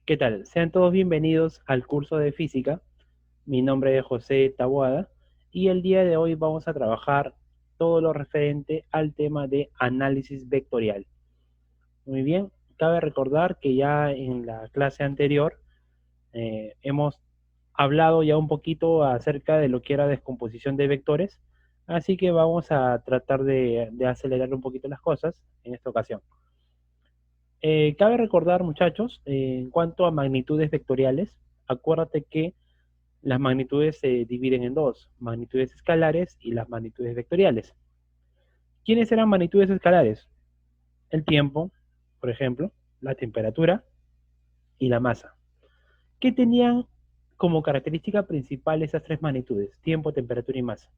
¿Qué tal? Sean todos bienvenidos al curso de física. Mi nombre es José Taboada y el día de hoy vamos a trabajar todo lo referente al tema de análisis vectorial. Muy bien, cabe recordar que ya en la clase anterior hemos hablado ya un poquito acerca de lo que era descomposición de vectores, así que vamos a tratar de acelerar un poquito las cosas en esta ocasión. Cabe recordar, muchachos, en cuanto a magnitudes vectoriales, acuérdate que las magnitudes se dividen en dos, magnitudes escalares y las magnitudes vectoriales. ¿Quiénes eran magnitudes escalares? El tiempo, por ejemplo, la temperatura y la masa. ¿Qué tenían como característica principal esas tres magnitudes? Tiempo, temperatura y masa.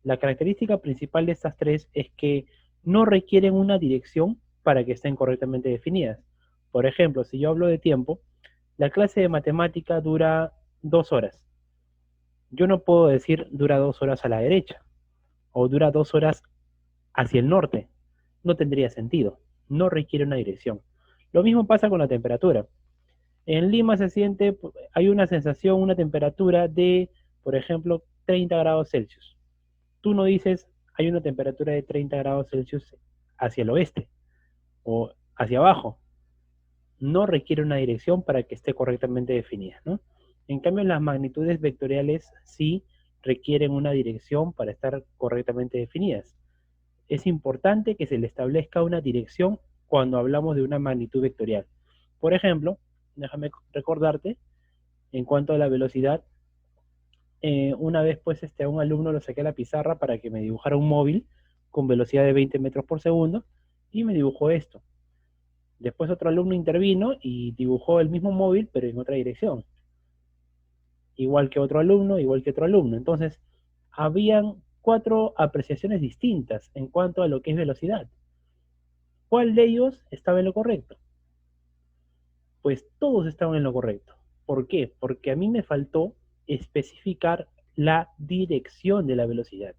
La característica principal de estas tres es que no requieren una dirección para que estén correctamente definidas. Por ejemplo, si yo hablo de tiempo, la clase de matemática dura 2 horas. Yo no puedo decir dura 2 horas a la derecha o dura 2 horas hacia el norte. No tendría sentido. No requiere una dirección. Lo mismo pasa con la temperatura. En Lima se siente, hay una sensación, una temperatura de, por ejemplo, 30 grados Celsius. Tú no dices, hay una temperatura de 30 grados Celsius hacia el oeste o hacia abajo. No requiere una dirección para que esté correctamente definida, ¿no? En cambio, las magnitudes vectoriales sí requieren una dirección para estar correctamente definidas. Es importante que se le establezca una dirección cuando hablamos de una magnitud vectorial. Por ejemplo, déjame recordarte, en cuanto a la velocidad, una vez pues a un alumno lo saqué a la pizarra para que me dibujara un móvil con velocidad de 20 metros por segundo y me dibujó esto. Después otro alumno intervino y dibujó el mismo móvil pero en otra dirección. Igual que otro alumno, igual que otro alumno. Entonces, habían 4 apreciaciones distintas en cuanto a lo que es velocidad. ¿Cuál de ellos estaba en lo correcto? Pues todos estaban en lo correcto. ¿Por qué? Porque a mí me faltó especificar la dirección de la velocidad.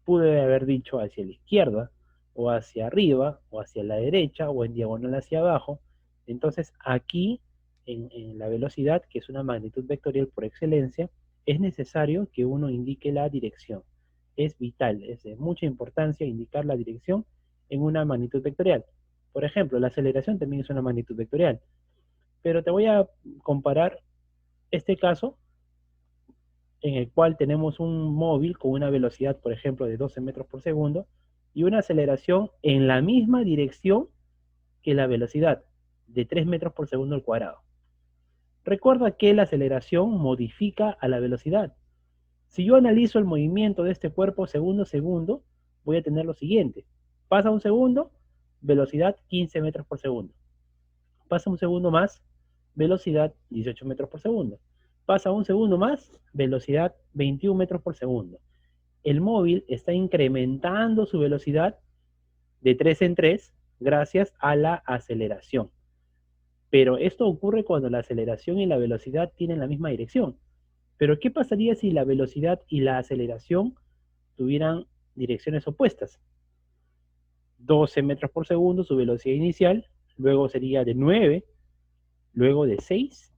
Pude haber dicho hacia la izquierda, o hacia arriba, o hacia la derecha, o en diagonal hacia abajo. Entonces aquí, en la velocidad, que es una magnitud vectorial por excelencia, es necesario que uno indique la dirección. Es vital, es de mucha importancia indicar la dirección en una magnitud vectorial. Por ejemplo, la aceleración también es una magnitud vectorial. Pero te voy a comparar este caso en el cual tenemos un móvil con una velocidad, por ejemplo, de 12 metros por segundo y una aceleración en la misma dirección que la velocidad, de 3 metros por segundo al cuadrado. Recuerda que la aceleración modifica a la velocidad. Si yo analizo el movimiento de este cuerpo segundo a segundo, voy a tener lo siguiente. Pasa un segundo, velocidad 15 metros por segundo. Pasa un segundo más, velocidad 18 metros por segundo. Pasa un segundo más, velocidad 21 metros por segundo. El móvil está incrementando su velocidad de 3 en 3 gracias a la aceleración. Pero esto ocurre cuando la aceleración y la velocidad tienen la misma dirección. Pero ¿qué pasaría si la velocidad y la aceleración tuvieran direcciones opuestas? 12 metros por segundo su velocidad inicial, luego sería de 9, luego de 6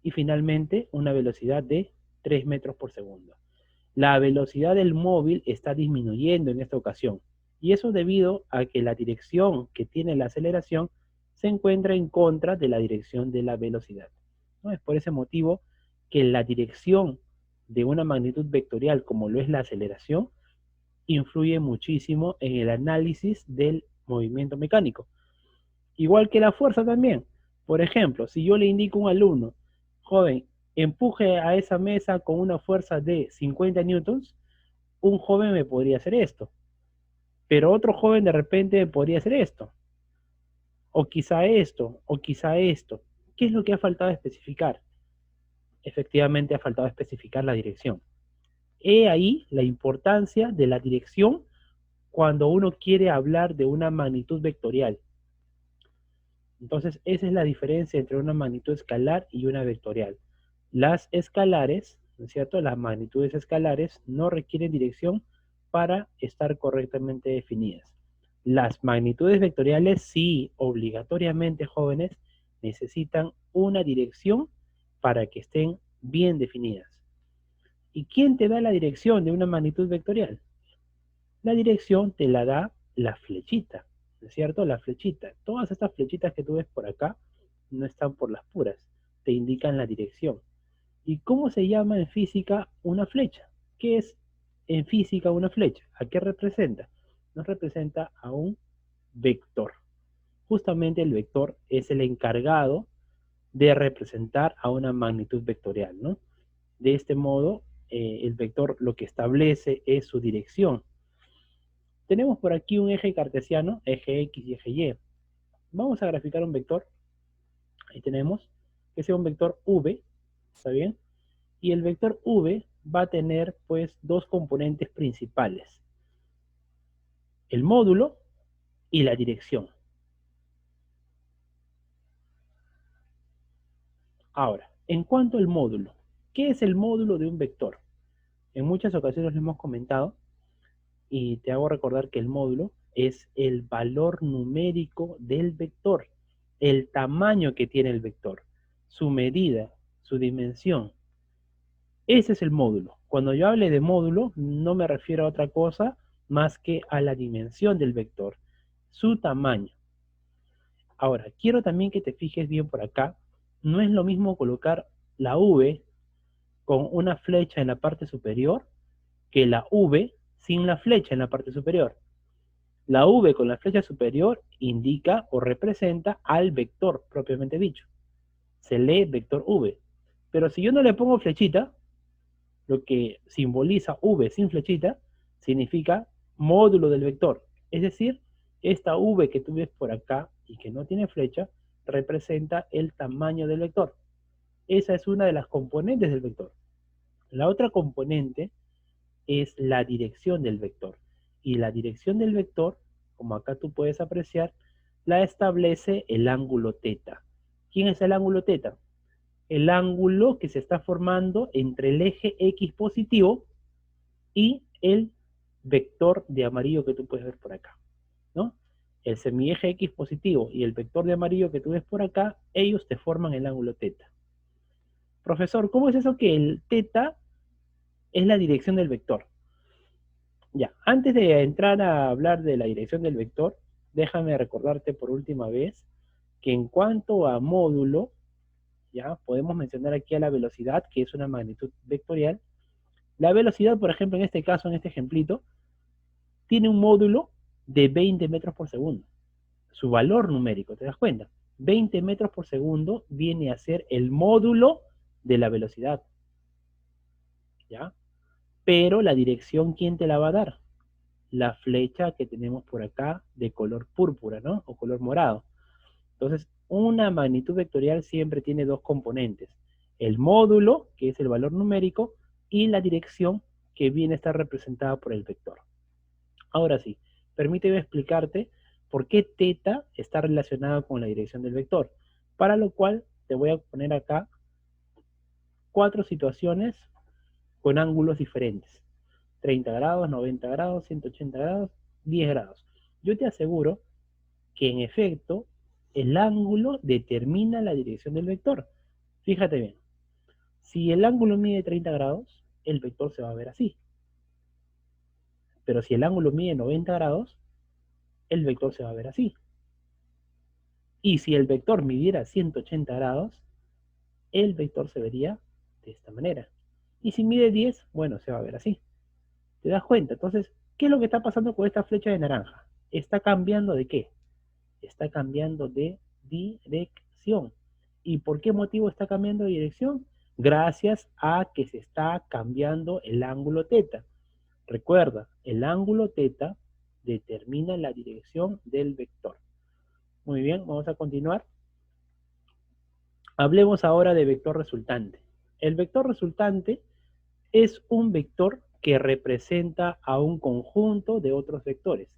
y finalmente una velocidad de 3 metros por segundo. La velocidad del móvil está disminuyendo en esta ocasión y eso debido a que la dirección que tiene la aceleración se encuentra en contra de la dirección de la velocidad, ¿no? Es por ese motivo que la dirección de una magnitud vectorial como lo es la aceleración influye muchísimo en el análisis del movimiento mecánico. Igual que la fuerza también. Por ejemplo, si yo le indico a un alumno, joven, empuje a esa mesa con una fuerza de 50 newtons, un joven me podría hacer esto. Pero otro joven de repente podría hacer esto. O quizá esto, o quizá esto. ¿Qué es lo que ha faltado especificar? Efectivamente ha faltado especificar la dirección. He ahí la importancia de la dirección cuando uno quiere hablar de una magnitud vectorial. Entonces, esa es la diferencia entre una magnitud escalar y una vectorial. Las escalares, ¿no es cierto? Las magnitudes escalares no requieren dirección para estar correctamente definidas. Las magnitudes vectoriales sí, obligatoriamente, jóvenes, necesitan una dirección para que estén bien definidas. ¿Y quién te da la dirección de una magnitud vectorial? La dirección te la da la flechita, ¿no es cierto? La flechita. Todas estas flechitas que tú ves por acá no están por las puras, te indican la dirección. ¿Y cómo se llama en física una flecha? ¿Qué es en física una flecha? ¿A qué representa? Nos representa a un vector. Justamente el vector es el encargado de representar a una magnitud vectorial, ¿no? De este modo, el vector lo que establece es su dirección. Tenemos por aquí un eje cartesiano, eje X y eje Y. Vamos a graficar un vector. Ahí tenemos que sea un vector V, ¿está bien? Y el vector V va a tener pues dos componentes principales, el módulo y la dirección. Ahora, en cuanto al módulo, ¿qué es el módulo de un vector? En muchas ocasiones lo hemos comentado y te hago recordar que el módulo es el valor numérico del vector, el tamaño que tiene el vector, su medida, su dimensión. Ese es el módulo. Cuando yo hable de módulo, no me refiero a otra cosa más que a la dimensión del vector, su tamaño. Ahora, quiero también que te fijes bien por acá. No es lo mismo colocar la V con una flecha en la parte superior que la V sin la flecha en la parte superior. La V con la flecha superior indica o representa al vector propiamente dicho. Se lee vector V. Pero si yo no le pongo flechita, lo que simboliza V sin flechita, significa módulo del vector. Es decir, esta V que tú ves por acá y que no tiene flecha, representa el tamaño del vector. Esa es una de las componentes del vector. La otra componente es la dirección del vector. Y la dirección del vector, como acá tú puedes apreciar, la establece el ángulo θ. ¿Quién es el ángulo θ? El ángulo que se está formando entre el eje X positivo y el vector de amarillo que tú puedes ver por acá, ¿no? El semieje X positivo y el vector de amarillo que tú ves por acá, ellos te forman el ángulo θ. Profesor, ¿cómo es eso que el θ es la dirección del vector? Ya, antes de entrar a hablar de la dirección del vector, déjame recordarte por última vez que en cuanto a módulo, ya podemos mencionar aquí a la velocidad, que es una magnitud vectorial. La velocidad, por ejemplo, en este caso, en este ejemplito, tiene un módulo de 20 metros por segundo. Su valor numérico, ¿te das cuenta? 20 metros por segundo viene a ser el módulo de la velocidad, ¿ya? Pero la dirección, ¿quién te la va a dar? La flecha que tenemos por acá de color púrpura, ¿no? O color morado. Entonces, una magnitud vectorial siempre tiene dos componentes. El módulo, que es el valor numérico, y la dirección, que viene a estar representada por el vector. Ahora sí, permíteme explicarte por qué θ está relacionado con la dirección del vector. Para lo cual, te voy a poner acá 4 situaciones con ángulos diferentes. 30 grados, 90 grados, 180 grados, 10 grados. Yo te aseguro que en efecto el ángulo determina la dirección del vector. Fíjate bien, si el ángulo mide 30 grados, el vector se va a ver así. Pero si el ángulo mide 90 grados, el vector se va a ver así. Y si el vector midiera 180 grados, el vector se vería de esta manera. Y si mide 10, bueno, se va a ver así. ¿Te das cuenta? Entonces, ¿qué es lo que está pasando con esta flecha de naranja? ¿Está cambiando de qué? Está cambiando de dirección. ¿Y por qué motivo está cambiando de dirección? Gracias a que se está cambiando el ángulo θ. Recuerda, el ángulo θ determina la dirección del vector. Muy bien, vamos a continuar. Hablemos ahora de vector resultante. El vector resultante es un vector que representa a un conjunto de otros vectores.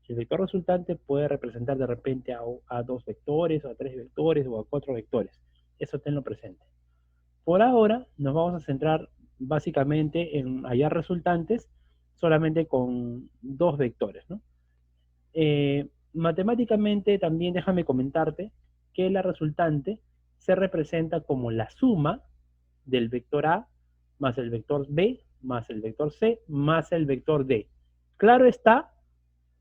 El vector resultante puede representar de repente a 2 vectores, o a 3 vectores, o a 4 vectores. Eso tenlo presente. Por ahora nos vamos a centrar básicamente en hallar resultantes solamente con 2 vectores, ¿no? Matemáticamente también déjame comentarte que la resultante se representa como la suma del vector A más el vector B más el vector C más el vector D. Claro está,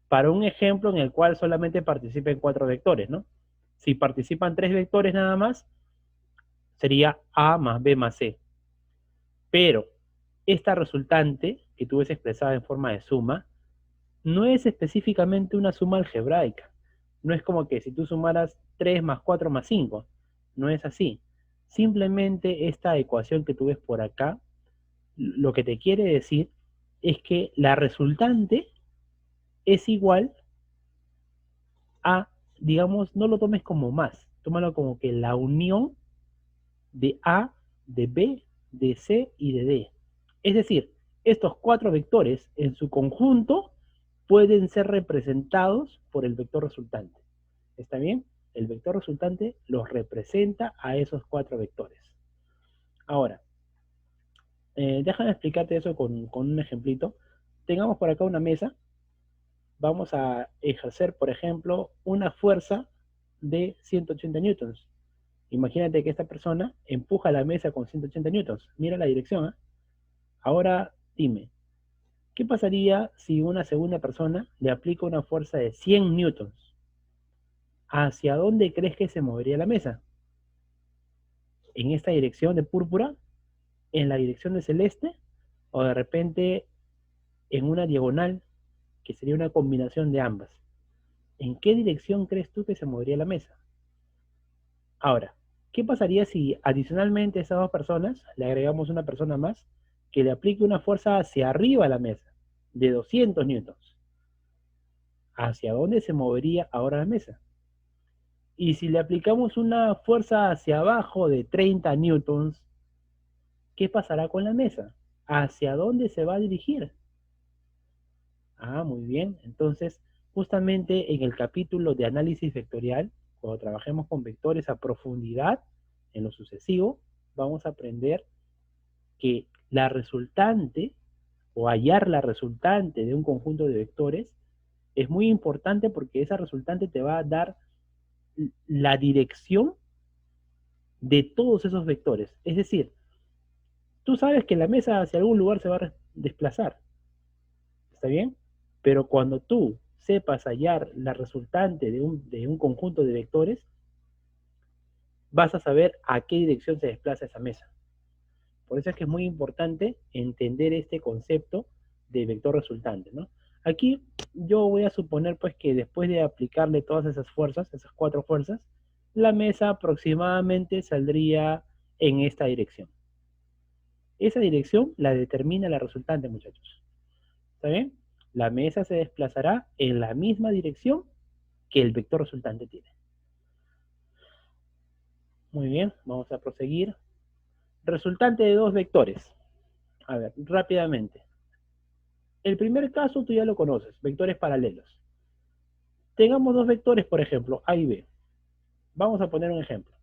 para un ejemplo en el cual solamente participen 4 vectores, ¿no? Si participan 3 vectores nada más, sería A más B más C. Pero esta resultante, que tú ves expresada en forma de suma, no es específicamente una suma algebraica. No es como que si tú sumaras 3 más 4 más 5. No es así. Simplemente esta ecuación que tú ves por acá, lo que te quiere decir es que la resultante es igual a, digamos, no lo tomes como más, tómalo como que la unión de A, de B, de C y de D. Es decir, estos 4 vectores en su conjunto pueden ser representados por el vector resultante. ¿Está bien? El vector resultante los representa a esos 4 vectores. Ahora, déjame explicarte eso con un ejemplito. Tengamos por acá una mesa. Vamos a ejercer, por ejemplo, una fuerza de 180 newtons. Imagínate que esta persona empuja la mesa con 180 newtons. Mira la dirección, ¿eh? Ahora dime, ¿qué pasaría si una segunda persona le aplica una fuerza de 100 newtons? ¿Hacia dónde crees que se movería la mesa? ¿En esta dirección de púrpura? ¿En la dirección de celeste? ¿O de repente en una diagonal, que sería una combinación de ambas? ¿En qué dirección crees tú que se movería la mesa? Ahora, ¿qué pasaría si adicionalmente a esas dos personas le agregamos una persona más que le aplique una fuerza hacia arriba a la mesa de 200 newtons? ¿Hacia dónde se movería ahora la mesa? Y si le aplicamos una fuerza hacia abajo de 30 newtons, ¿qué pasará con la mesa? ¿Hacia dónde se va a dirigir? Ah, muy bien. Entonces, justamente en el capítulo de análisis vectorial, cuando trabajemos con vectores a profundidad, en lo sucesivo, vamos a aprender que la resultante o hallar la resultante de un conjunto de vectores es muy importante porque esa resultante te va a dar la dirección de todos esos vectores. Es decir, tú sabes que la mesa hacia algún lugar se va a desplazar. ¿Está bien? Pero cuando tú sepas hallar la resultante de un conjunto de vectores, vas a saber a qué dirección se desplaza esa mesa. Por eso es que es muy importante entender este concepto de vector resultante, ¿no? Aquí yo voy a suponer pues que después de aplicarle todas esas fuerzas, esas 4 fuerzas, la mesa aproximadamente saldría en esta dirección. Esa dirección la determina la resultante, muchachos. ¿Está bien? La mesa se desplazará en la misma dirección que el vector resultante tiene. Muy bien, vamos a proseguir. Resultante de 2 vectores. A ver, rápidamente. El primer caso tú ya lo conoces, vectores paralelos. Tengamos 2 vectores, por ejemplo, A y B. Vamos a poner un ejemplo.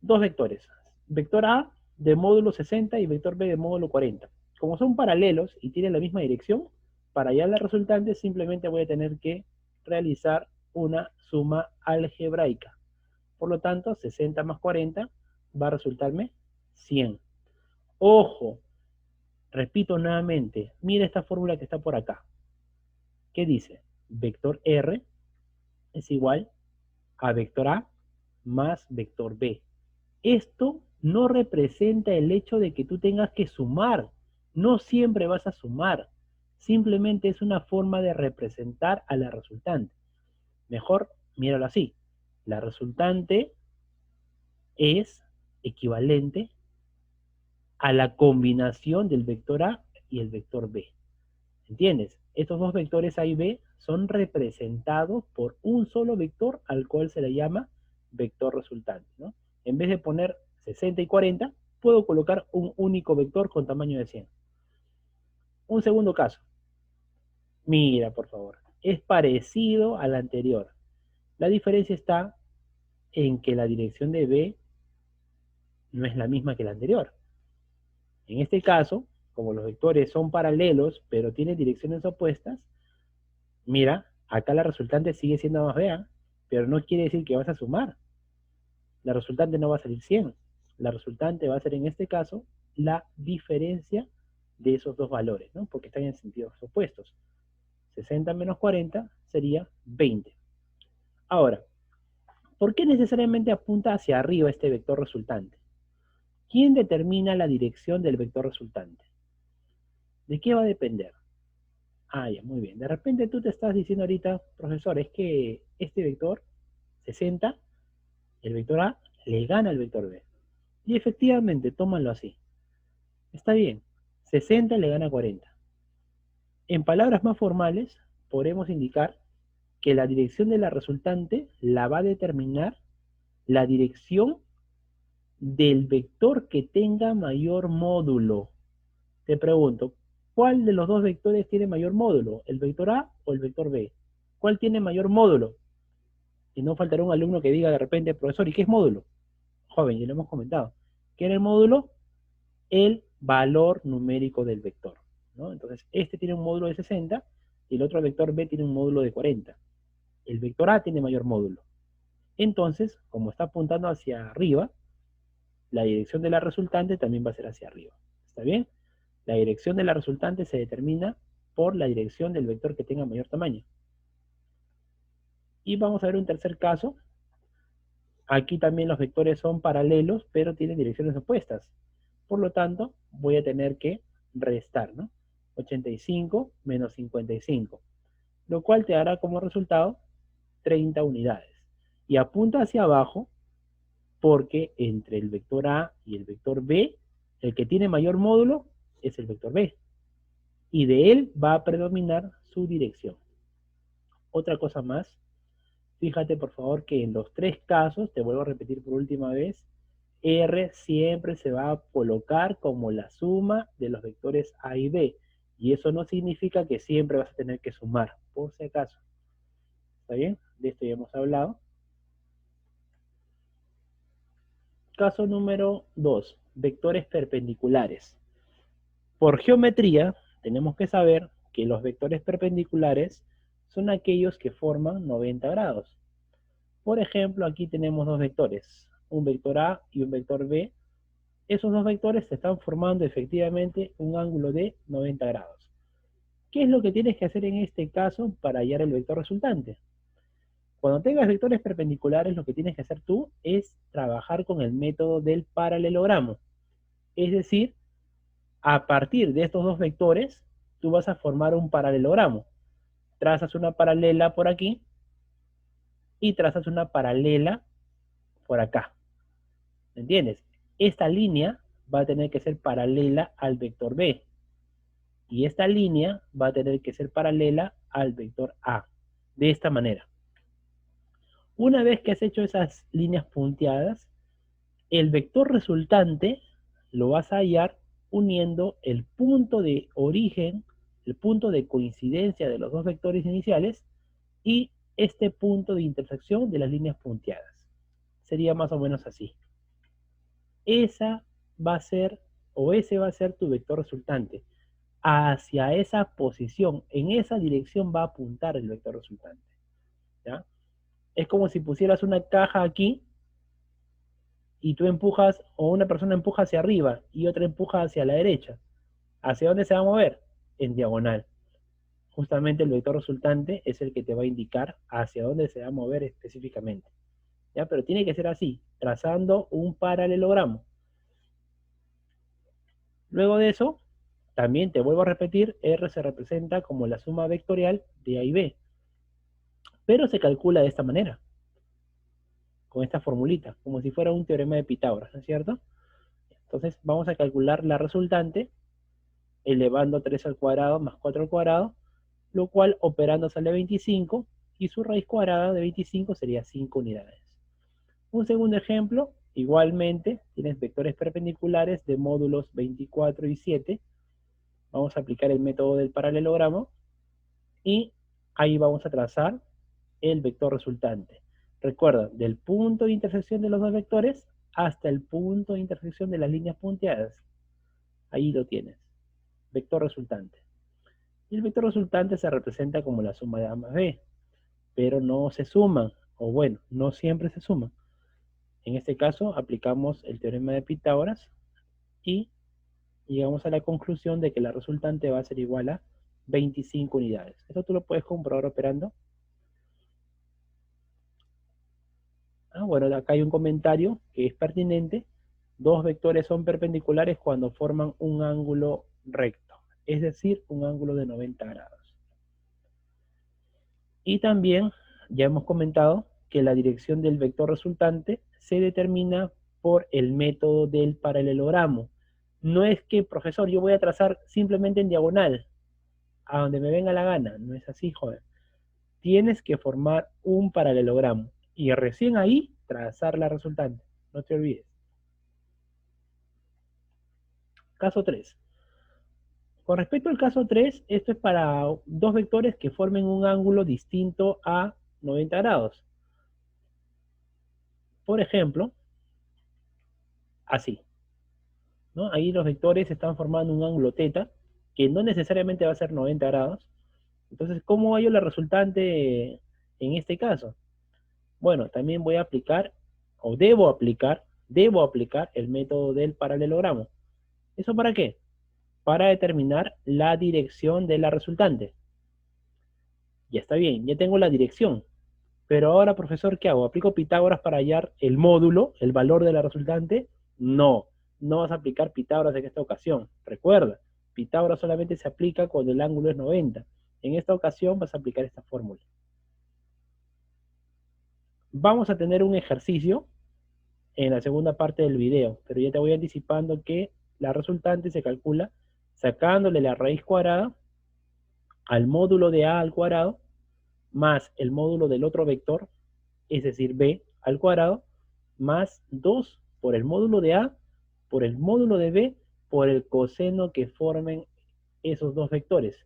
2 vectores. Vector A de módulo 60 y vector B de módulo 40. Como son paralelos y tienen la misma dirección, para hallar la resultante simplemente voy a tener que realizar una suma algebraica. Por lo tanto, 60 más 40 va a resultarme 100. Ojo, repito nuevamente, mira esta fórmula que está por acá. ¿Qué dice? Vector R es igual a vector A más vector B. Esto no representa el hecho de que tú tengas que sumar. No siempre vas a sumar. Simplemente es una forma de representar a la resultante. Mejor, míralo así. La resultante es equivalente a la combinación del vector A y el vector B. ¿Entiendes? Estos dos vectores A y B son representados por un solo vector al cual se le llama vector resultante, ¿no? En vez de poner 60 y 40, puedo colocar un único vector con tamaño de 100. Un segundo caso. Mira, por favor. Es parecido al anterior. La diferencia está en que la dirección de B no es la misma que la anterior. En este caso, como los vectores son paralelos, pero tienen direcciones opuestas, mira, acá la resultante sigue siendo más B, pero no quiere decir que vas a sumar. La resultante no va a salir 100. La resultante va a ser en este caso la diferencia de esos dos valores, ¿no? Porque están en sentidos opuestos. 60 menos 40 sería 20. Ahora, ¿por qué necesariamente apunta hacia arriba este vector resultante? ¿Quién determina la dirección del vector resultante? ¿De qué va a depender? Ah, ya, muy bien. De repente tú te estás diciendo ahorita, profesor, es que este vector 60, el vector A, le gana al vector B. Y efectivamente, tómalo así. Está bien, 60 le gana 40. En palabras más formales, podemos indicar que la dirección de la resultante la va a determinar la dirección del vector que tenga mayor módulo. Te pregunto, ¿cuál de los dos vectores tiene mayor módulo? ¿El vector A o el vector B? ¿Cuál tiene mayor módulo? Y no faltará un alumno que diga de repente, profesor, ¿y qué es módulo? Joven, ya lo hemos comentado. ¿Qué era el módulo? El valor numérico del vector, ¿no? Entonces, este tiene un módulo de 60 y el otro vector B tiene un módulo de 40. El vector A tiene mayor módulo. Entonces, como está apuntando hacia arriba, la dirección de la resultante también va a ser hacia arriba. ¿Está bien? La dirección de la resultante se determina por la dirección del vector que tenga mayor tamaño. Y vamos a ver un tercer caso. Aquí también los vectores son paralelos, pero tienen direcciones opuestas. Por lo tanto, voy a tener que restar, ¿no? 85 menos 55, lo cual te dará como resultado 30 unidades. Y apunta hacia abajo porque entre el vector A y el vector B, el que tiene mayor módulo es el vector B. Y de él va a predominar su dirección. Otra cosa más, fíjate por favor que en los tres casos, te vuelvo a repetir por última vez, R siempre se va a colocar como la suma de los vectores A y B. Y eso no significa que siempre vas a tener que sumar, por si acaso. ¿Está bien? De esto ya hemos hablado. Caso número 2, vectores perpendiculares. Por geometría, tenemos que saber que los vectores perpendiculares son aquellos que forman 90 grados. Por ejemplo, aquí tenemos dos vectores, un vector A y un vector B. Esos dos vectores se están formando efectivamente un ángulo de 90 grados. ¿Qué es lo que tienes que hacer en este caso para hallar el vector resultante? Cuando tengas vectores perpendiculares, lo que tienes que hacer tú es trabajar con el método del paralelogramo. Es decir, a partir de estos dos vectores, tú vas a formar un paralelogramo. Trazas una paralela por aquí y trazas una paralela por acá. ¿Me entiendes? Esta línea va a tener que ser paralela al vector B. Y esta línea va a tener que ser paralela al vector A. De esta manera. Una vez que has hecho esas líneas punteadas, el vector resultante lo vas a hallar uniendo el punto de origen, el punto de coincidencia de los dos vectores iniciales y este punto de intersección de las líneas punteadas. Sería más o menos así. Esa va a ser, o ese va a ser tu vector resultante. Hacia esa posición, en esa dirección va a apuntar el vector resultante. ¿Ya? Es como si pusieras una caja aquí y tú empujas, o una persona empuja hacia arriba y otra empuja hacia la derecha. ¿Hacia dónde se va a mover? En diagonal. Justamente el vector resultante es el que te va a indicar hacia dónde se va a mover específicamente. ¿Ya? Pero tiene que ser así, trazando un paralelogramo. Luego de eso, también te vuelvo a repetir, R se representa como la suma vectorial de A y B. Pero se calcula de esta manera, con esta formulita, como si fuera un teorema de Pitágoras, ¿no es cierto? Entonces vamos a calcular la resultante elevando 3 al cuadrado más 4 al cuadrado, lo cual operando sale 25 y su raíz cuadrada de 25 sería 5 unidades. Un segundo ejemplo, igualmente tienes vectores perpendiculares de módulos 24 y 7. Vamos a aplicar el método del paralelogramo y ahí vamos a trazar el vector resultante. Recuerda, del punto de intersección de los dos vectores hasta el punto de intersección de las líneas punteadas. Ahí lo tienes, vector resultante. Y el vector resultante se representa como la suma de A más B, pero no se suman, o bueno, no siempre se suman. En este caso, aplicamos el teorema de Pitágoras y llegamos a la conclusión de que la resultante va a ser igual a 25 unidades. Esto tú lo puedes comprobar operando. Bueno, acá hay un comentario que es pertinente. Dos vectores son perpendiculares cuando forman un ángulo recto, es decir, un ángulo de 90 grados. Y también ya hemos comentado que la dirección del vector resultante se determina por el método del paralelogramo. No es que, profesor, yo voy a trazar simplemente en diagonal, a donde me venga la gana. No es así, joder. Tienes que formar un paralelogramo y recién ahí trazar la resultante. No te olvides. Caso 3. Con respecto al caso 3, esto es para dos vectores que formen un ángulo distinto a 90 grados. Por ejemplo, así, ¿no? Ahí los vectores están formando un ángulo θ, que no necesariamente va a ser 90 grados. Entonces, ¿cómo hallo la resultante en este caso? Bueno, también voy a aplicar, o debo aplicar el método del paralelogramo. ¿Eso para qué? Para determinar la dirección de la resultante. Ya está bien, ya tengo la dirección. Pero ahora, profesor, ¿qué hago? ¿Aplico Pitágoras para hallar el módulo, el valor de la resultante? No, no vas a aplicar Pitágoras en esta ocasión. Recuerda, Pitágoras solamente se aplica cuando el ángulo es 90. En esta ocasión vas a aplicar esta fórmula. Vamos a tener un ejercicio en la segunda parte del video, pero ya te voy anticipando que la resultante se calcula sacándole la raíz cuadrada al módulo de a al cuadrado más el módulo del otro vector, es decir, b al cuadrado, más 2 por el módulo de a por el módulo de b por el coseno que formen esos dos vectores.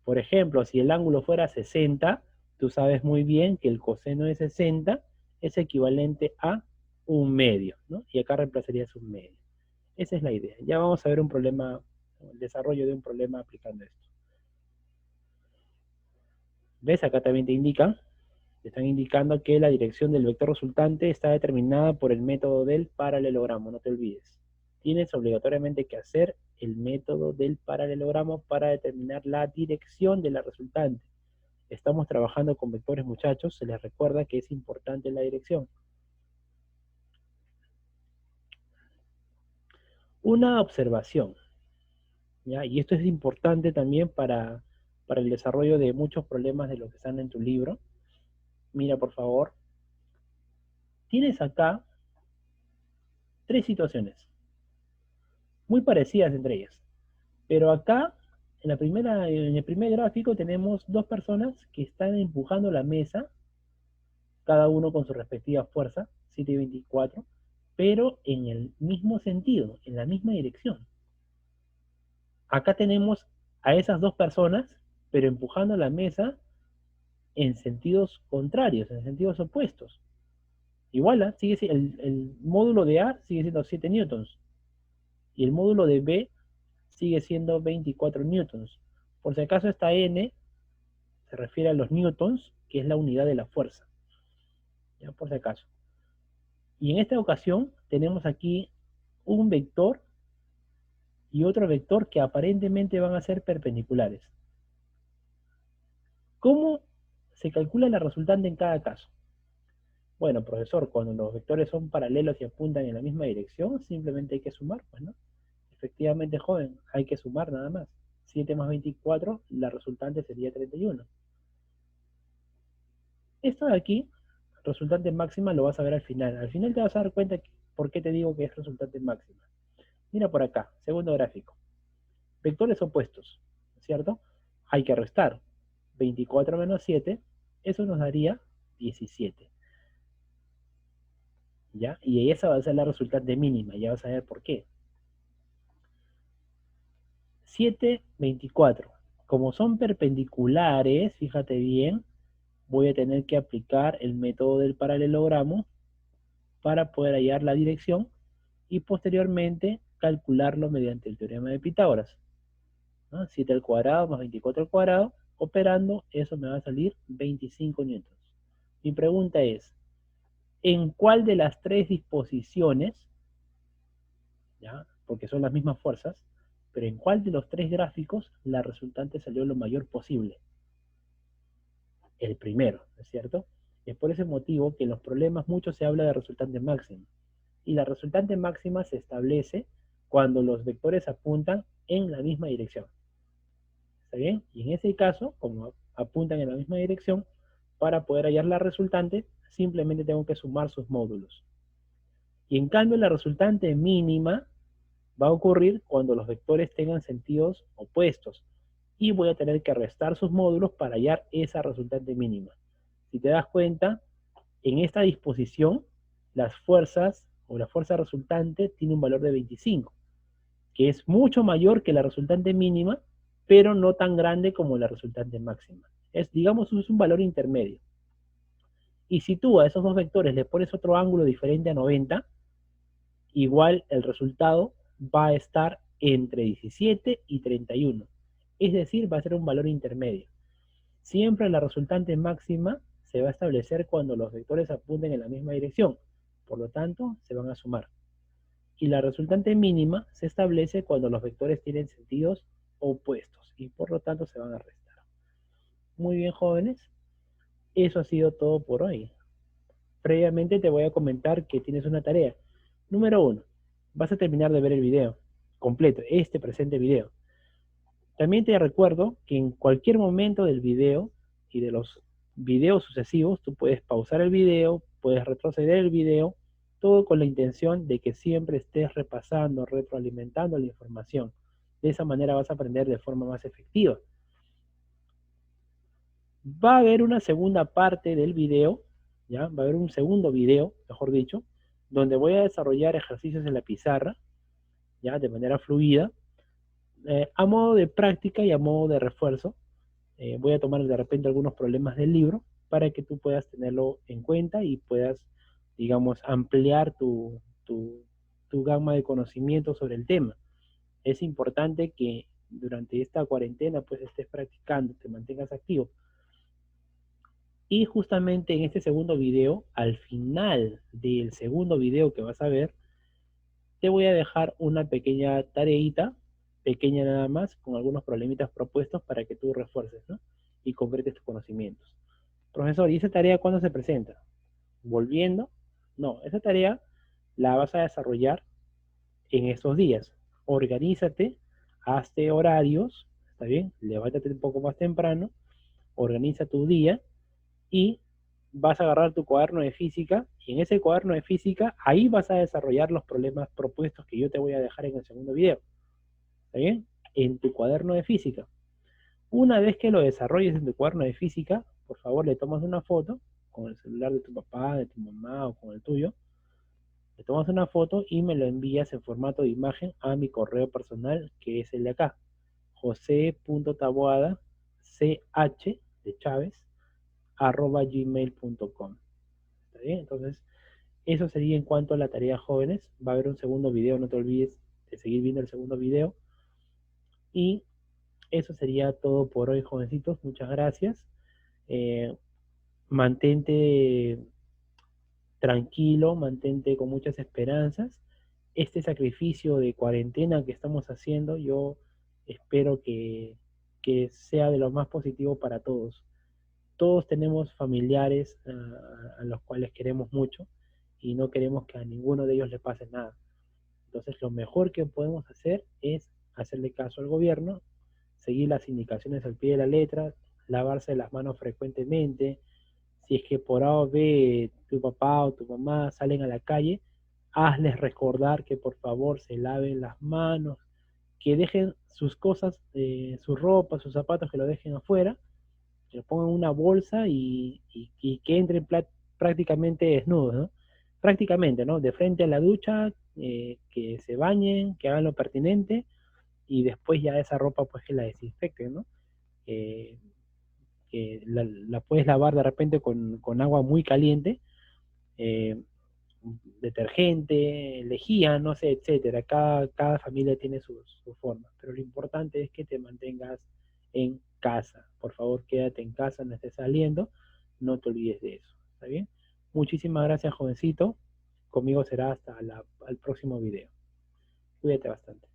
Por ejemplo, si el ángulo fuera 60, tú sabes muy bien que el coseno de 60 es equivalente a un medio, ¿no? Y acá reemplazarías un medio. Esa es la idea. Ya vamos a ver un problema, el desarrollo de un problema aplicando esto. ¿Ves? Acá también te están indicando que la dirección del vector resultante está determinada por el método del paralelogramo, no te olvides. Tienes obligatoriamente que hacer el método del paralelogramo para determinar la dirección de la resultante. Estamos trabajando con vectores, muchachos, se les recuerda que es importante la dirección. Una observación, ¿ya? Y esto es importante también para el desarrollo de muchos problemas de los que están en tu libro. Mira, por favor, tienes acá tres situaciones, muy parecidas entre ellas. Pero acá, en el primer gráfico, tenemos dos personas que están empujando la mesa, cada uno con su respectiva fuerza, 7 y 24, pero en el mismo sentido, en la misma dirección. Acá tenemos a esas dos personas, pero empujando la mesa en sentidos contrarios, en sentidos opuestos. Igual, el módulo de A sigue siendo 7 newtons y el módulo de B sigue siendo 24 newtons. Por si acaso esta N se refiere a los newtons, que es la unidad de la fuerza. Ya, por si acaso. Y en esta ocasión tenemos aquí un vector y otro vector que aparentemente van a ser perpendiculares. ¿Cómo se calcula la resultante en cada caso? Bueno, profesor, cuando los vectores son paralelos y apuntan en la misma dirección, simplemente hay que sumar, pues, ¿no? Efectivamente, joven, hay que sumar nada más. 7 más 24, la resultante sería 31. Esto de aquí, resultante máxima, lo vas a ver al final. Al final te vas a dar cuenta por qué te digo que es resultante máxima. Mira por acá, segundo gráfico. Vectores opuestos, ¿cierto? Hay que restar. 24 menos 7, eso nos daría 17. ¿Ya? Y esa va a ser la resultante mínima, ya vas a ver por qué. 7, 24. Como son perpendiculares, fíjate bien, voy a tener que aplicar el método del paralelogramo para poder hallar la dirección y posteriormente calcularlo mediante el teorema de Pitágoras, ¿no? 7 al cuadrado más 24 al cuadrado, operando, eso me va a salir 25 newtons. Mi pregunta es, en cuál de las tres disposiciones, ¿ya? Porque son las mismas fuerzas, pero en cuál de los tres gráficos la resultante salió lo mayor posible. El primero, ¿es cierto? Es por ese motivo que en los problemas mucho se habla de resultante máxima. Y la resultante máxima se establece cuando los vectores apuntan en la misma dirección. ¿Está bien? Y en ese caso, como apuntan en la misma dirección, para poder hallar la resultante, simplemente tengo que sumar sus módulos. Y en cambio, la resultante mínima va a ocurrir cuando los vectores tengan sentidos opuestos. Y voy a tener que restar sus módulos para hallar esa resultante mínima. Si te das cuenta, en esta disposición, las fuerzas o la fuerza resultante tiene un valor de 25, que es mucho mayor que la resultante mínima, pero no tan grande como la resultante máxima. Digamos, es un valor intermedio. Y si tú a esos dos vectores le pones otro ángulo diferente a 90, igual el resultado va a estar entre 17 y 31. Es decir, va a ser un valor intermedio. Siempre la resultante máxima se va a establecer cuando los vectores apunten en la misma dirección. Por lo tanto, se van a sumar. Y la resultante mínima se establece cuando los vectores tienen sentidos opuestos y por lo tanto se van a restar. Muy bien, jóvenes. Eso ha sido todo por hoy. Previamente te voy a comentar que tienes una tarea. Número 1. Vas a terminar de ver el video completo, este presente video. También te recuerdo que en cualquier momento del video y de los videos sucesivos, tú puedes pausar el video, puedes retroceder el video, todo con la intención de que siempre estés repasando, retroalimentando la información. De esa manera vas a aprender de forma más efectiva. Va a haber una segunda parte del video, ¿ya? Va a haber un segundo video, mejor dicho, donde voy a desarrollar ejercicios en la pizarra, ¿ya? De manera fluida, a modo de práctica y a modo de refuerzo. Voy a tomar de repente algunos problemas del libro para que tú puedas tenerlo en cuenta y puedas, digamos, ampliar tu gama de conocimientos sobre el tema. Es importante que durante esta cuarentena pues estés practicando, te mantengas activo. Y justamente en este segundo video, al final del segundo video que vas a ver, te voy a dejar una pequeña tareita, pequeña nada más, con algunos problemitas propuestos para que tú refuerces, ¿no? Y concretes tus conocimientos. Profesor, ¿y esa tarea cuándo se presenta? ¿Volviendo? No, esa tarea la vas a desarrollar en estos días. Organízate, hazte horarios, ¿está bien? Levántate un poco más temprano, organiza tu día y vas a agarrar tu cuaderno de física y en ese cuaderno de física ahí vas a desarrollar los problemas propuestos que yo te voy a dejar en el segundo video. ¿Está bien? En tu cuaderno de física. Una vez que lo desarrolles en tu cuaderno de física, por favor le tomas una foto con el celular de tu papá, de tu mamá o con el tuyo. Le tomas una foto y me lo envías en formato de imagen a mi correo personal, que es el de acá, jose.taboada, ch de Chávez, @gmail.com. ¿Está bien? Entonces, eso sería en cuanto a la tarea, jóvenes. Va a haber un segundo video, no te olvides de seguir viendo el segundo video. Y eso sería todo por hoy, jovencitos. Muchas gracias. Mantente tranquilo, mantente con muchas esperanzas. Este sacrificio de cuarentena que estamos haciendo, yo espero que sea de lo más positivo para todos. Todos tenemos familiares a los cuales queremos mucho y no queremos que a ninguno de ellos le pase nada. Entonces, lo mejor que podemos hacer es hacerle caso al gobierno, seguir las indicaciones al pie de la letra, lavarse las manos frecuentemente. Si es que por A o B tu papá o tu mamá salen a la calle, hazles recordar que por favor se laven las manos, que dejen sus cosas, su ropa, sus zapatos, que lo dejen afuera, que lo pongan en una bolsa y que entren prácticamente desnudos, ¿no? Prácticamente, ¿no? De frente a la ducha, que se bañen, que hagan lo pertinente y después ya esa ropa pues que la desinfecten, ¿no? Que la puedes lavar de repente con agua muy caliente, eh, detergente, lejía, no sé, etcétera. Cada familia tiene su forma, pero lo importante es que te mantengas en casa. Por favor, quédate en casa, no estés saliendo, no te olvides de eso. ¿Está bien? Muchísimas gracias, jovencito. Conmigo será hasta el próximo video. Cuídate bastante.